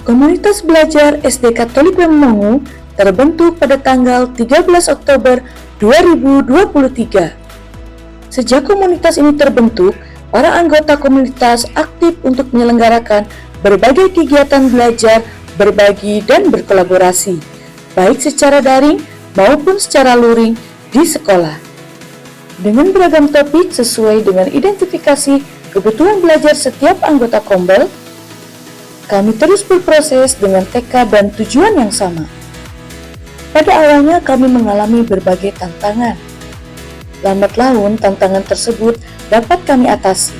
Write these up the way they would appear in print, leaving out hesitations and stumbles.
Komunitas Belajar SD Katolik Lemongu terbentuk pada tanggal 13 Oktober 2023. Sejak komunitas ini terbentuk, para anggota komunitas aktif untuk menyelenggarakan berbagai kegiatan belajar, berbagi, dan berkolaborasi, baik secara daring maupun secara luring di sekolah. Dengan beragam topik sesuai dengan identifikasi kebutuhan belajar setiap anggota Kombel, kami terus berproses dengan tekad dan tujuan yang sama. Pada awalnya kami mengalami berbagai tantangan. Lambat laun tantangan tersebut dapat kami atasi.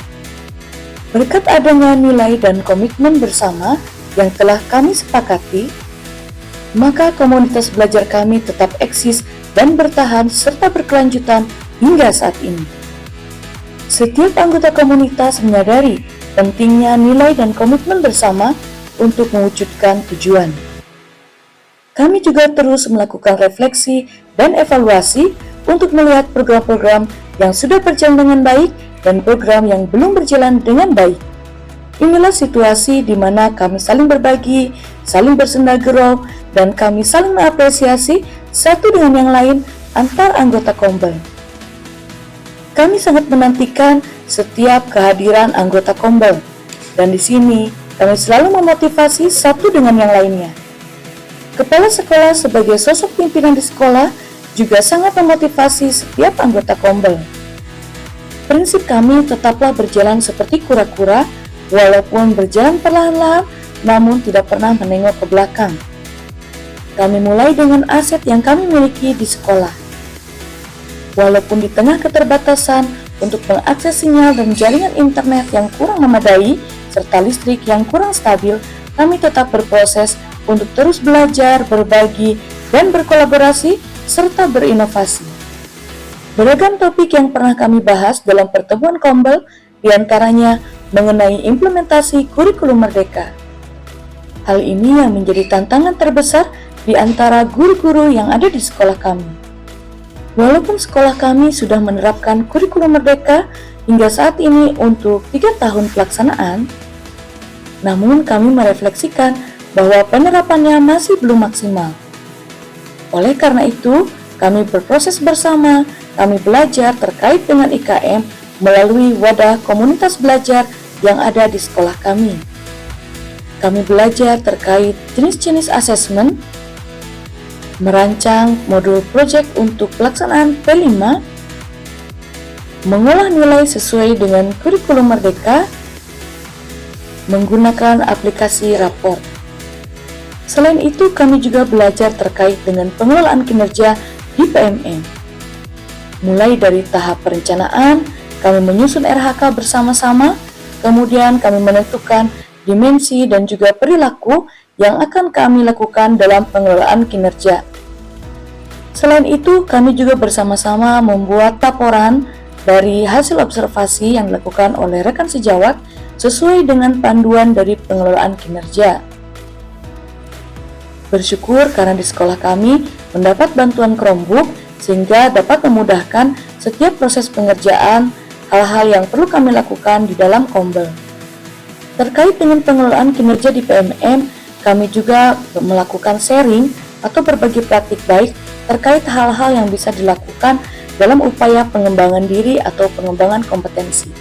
Berkat adanya nilai dan komitmen bersama yang telah kami sepakati, maka komunitas belajar kami tetap eksis dan bertahan serta berkelanjutan hingga saat ini. Setiap anggota komunitas menyadari pentingnya nilai dan komitmen bersama untuk mewujudkan tujuan. Kami juga terus melakukan refleksi dan evaluasi untuk melihat program-program yang sudah berjalan dengan baik dan program yang belum berjalan dengan baik. Inilah situasi di mana kami saling berbagi, saling bersenda gurau, dan kami saling mengapresiasi satu dengan yang lain antar anggota Kombel. Kami sangat menantikan setiap kehadiran anggota Kombel, dan di sini kami selalu memotivasi satu dengan yang lainnya. Kepala sekolah sebagai sosok pimpinan di sekolah juga sangat memotivasi setiap anggota Kombel. Prinsip kami tetaplah berjalan seperti kura-kura, walaupun berjalan perlahan-lahan, namun tidak pernah menengok ke belakang. Kami mulai dengan aset yang kami miliki di sekolah. Walaupun di tengah keterbatasan untuk mengakses sinyal dan jaringan internet yang kurang memadai, serta listrik yang kurang stabil, kami tetap berproses untuk terus belajar, berbagi, dan berkolaborasi, serta berinovasi. Beragam topik yang pernah kami bahas dalam pertemuan Kombel, diantaranya mengenai implementasi kurikulum merdeka. Hal ini yang menjadi tantangan terbesar di antara guru-guru yang ada di sekolah kami. Walaupun sekolah kami sudah menerapkan kurikulum merdeka hingga saat ini untuk 3 tahun pelaksanaan, namun kami merefleksikan bahwa penerapannya masih belum maksimal. Oleh karena itu, kami berproses bersama, kami belajar terkait dengan IKM melalui wadah komunitas belajar yang ada di sekolah kami. Kami belajar terkait jenis-jenis asesmen, merancang modul proyek untuk pelaksanaan P5, mengolah nilai sesuai dengan kurikulum merdeka, menggunakan aplikasi raport. Selain itu, kami juga belajar terkait dengan pengelolaan kinerja di PMM. Mulai dari tahap perencanaan, kami menyusun RHK bersama-sama, kemudian kami menentukan dimensi dan juga perilaku yang akan kami lakukan dalam pengelolaan kinerja. Selain itu, kami juga bersama-sama membuat laporan dari hasil observasi yang dilakukan oleh rekan sejawat sesuai dengan panduan dari pengelolaan kinerja. Bersyukur karena di sekolah kami mendapat bantuan Chromebook sehingga dapat memudahkan setiap proses pengerjaan hal-hal yang perlu kami lakukan di dalam Kombel. Terkait dengan pengelolaan kinerja di PMM, kami juga melakukan sharing atau berbagi praktik baik terkait hal-hal yang bisa dilakukan dalam upaya pengembangan diri atau pengembangan kompetensi.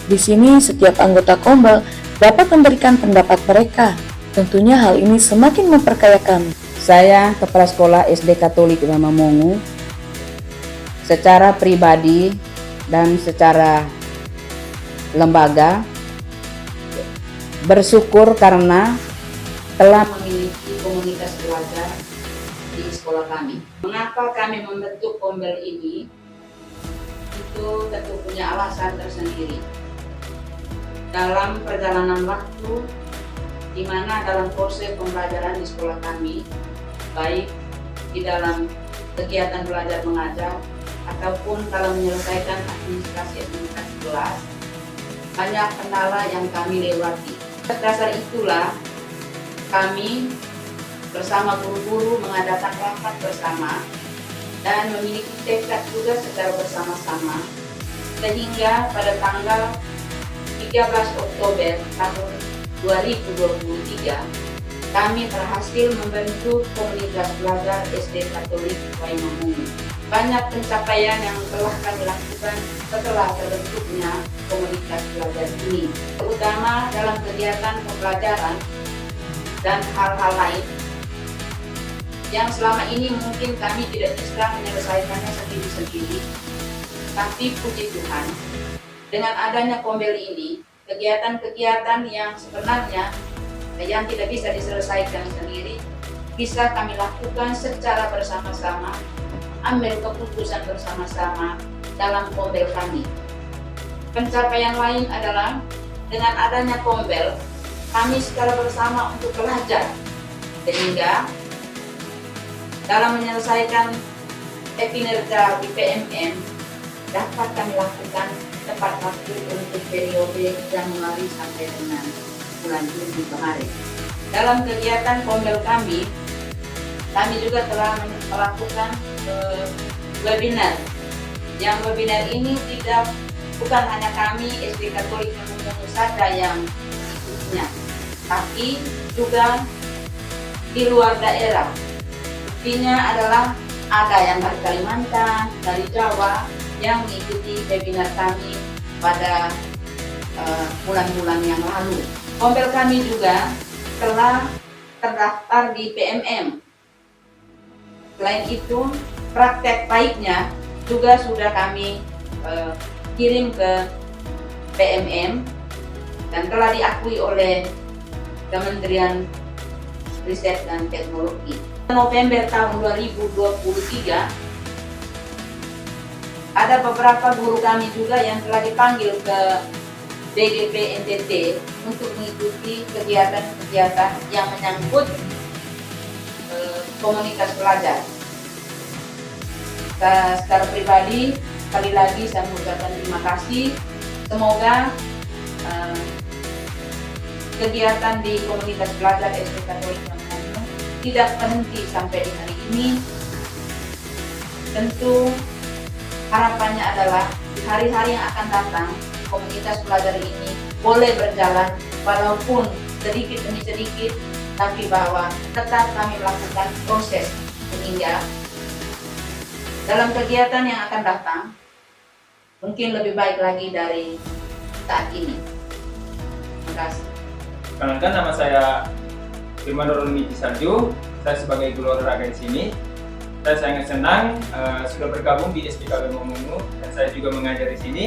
Di sini setiap anggota Kombel dapat memberikan pendapat mereka. Tentunya hal ini semakin memperkaya kami. Saya Kepala Sekolah SD Katolik Lemongu, secara pribadi dan secara lembaga bersyukur karena telah memiliki komunitas belajar di sekolah kami. Mengapa kami membentuk Kombel ini? Itu tentu punya alasan tersendiri. Dalam perjalanan waktu, di mana dalam proses pembelajaran di sekolah kami, baik di dalam kegiatan belajar mengajar ataupun dalam menyelesaikan administrasi kelas, banyak kendala yang kami lewati. Atas dasar itulah kami bersama guru-guru mengadakan rapat bersama dan memiliki tekad juga secara bersama-sama, sehingga pada tanggal 13 Oktober tahun 2023, kami berhasil membentuk komunitas belajar SD Katolik Waimangungu. Banyak pencapaian yang telah kami lakukan setelah terbentuknya komunitas belajar ini, terutama dalam kegiatan pembelajaran dan hal-hal lain yang selama ini mungkin kami tidak bisa menyelesaikannya sendiri-sendiri. Tapi puji Tuhan, dengan adanya Kombel ini, kegiatan-kegiatan yang sebenarnya yang tidak bisa diselesaikan sendiri bisa kami lakukan secara bersama-sama, ambil keputusan bersama-sama dalam Kombel kami. Pencapaian lain adalah dengan adanya Kombel, kami secara bersama untuk belajar, sehingga dalam menyelesaikan kinerja di PMM dapat kami lakukan tepat waktu untuk periode Januari sampai dengan bulan Juni kemarin. Dalam kegiatan Kombel kami juga telah melakukan webinar. Yang webinar ini bukan hanya kami SD Katolik Waimangungu saja yang ikutnya, tapi juga di luar daerah. Buktinya adalah ada yang dari Kalimantan, dari Jawa yang mengikuti webinar kami pada bulan-bulan yang lalu. Kombel kami juga telah terdaftar di PMM. Selain itu, praktek baiknya juga sudah kami kirim ke PMM dan telah diakui oleh Kementerian Riset dan Teknologi. November tahun 2023, ada beberapa guru kami juga yang telah dipanggil ke DGP NTT untuk mengikuti kegiatan-kegiatan yang menyangkut komunitas belajar. Secara pribadi, sekali lagi saya mengucapkan terima kasih. Semoga kegiatan di komunitas belajar SD Katolik Waimangungu tidak berhenti sampai di hari ini. Tentu harapannya adalah di hari-hari yang akan datang, komunitas belajar ini boleh berjalan walaupun sedikit demi sedikit, tapi bahwa tetap kami melakukan proses sehingga dalam kegiatan yang akan datang mungkin lebih baik lagi dari saat ini. Terima kasih. Perkenalkan, nama saya Firman Doromiti Sarjo. Saya sebagai guru olahraga di sini. Saya sangat senang sudah bergabung di SDK Waimangungu dan saya juga mengajar di sini.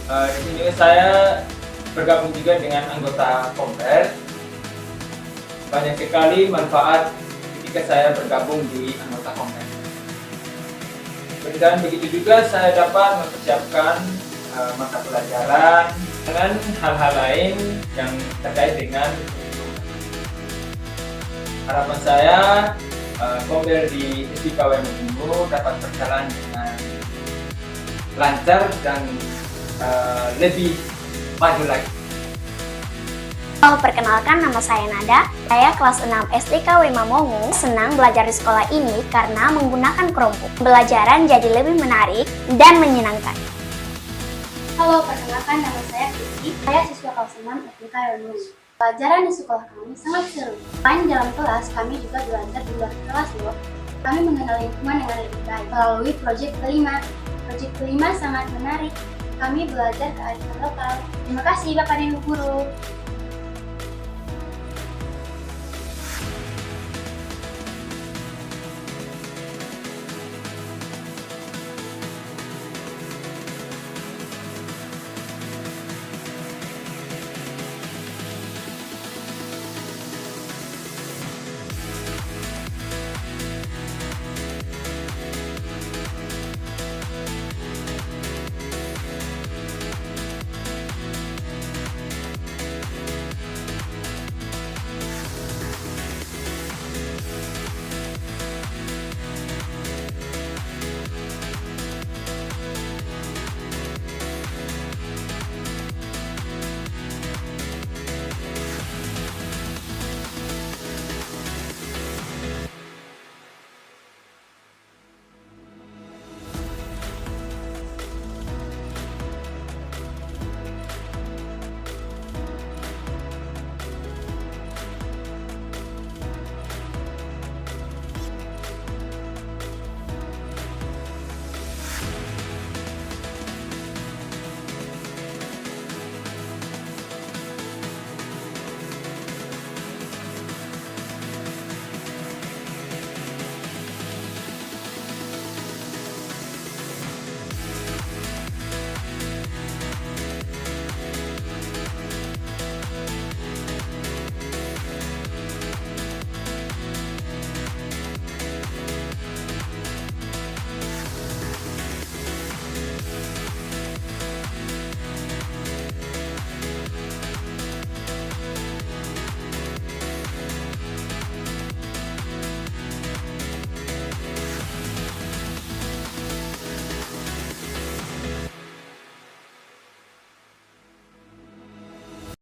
Di sini saya bergabung juga dengan anggota Kombel. Banyak sekali manfaat ketika saya bergabung di anggota Kombel. Dan begitu juga saya dapat mempersiapkan mata pelajaran dengan hal-hal lain yang terkait dengan harapan saya Kombel di SDK Waimangungu dapat berjalan dengan lancar dan lebih maju lagi. Perkenalkan, nama saya Nada. Saya kelas 6 SDK Waimangungu. Senang belajar di sekolah ini karena menggunakan Chromebook. Pembelajaran jadi lebih menarik dan menyenangkan. Halo, perkenalkan, nama saya Kristi. Saya siswa kelas 6 SDK Waimangungu. Pelajaran di sekolah kami sangat seru. Selain dalam kelas, kami juga belajar di luar kelas loh. Kami mengenal lingkungan dengan lebih baik melalui proyek kelima. Proyek kelima sangat menarik. Kami belajar kearifan lokal. Terima kasih Bapak dan Ibu Guru.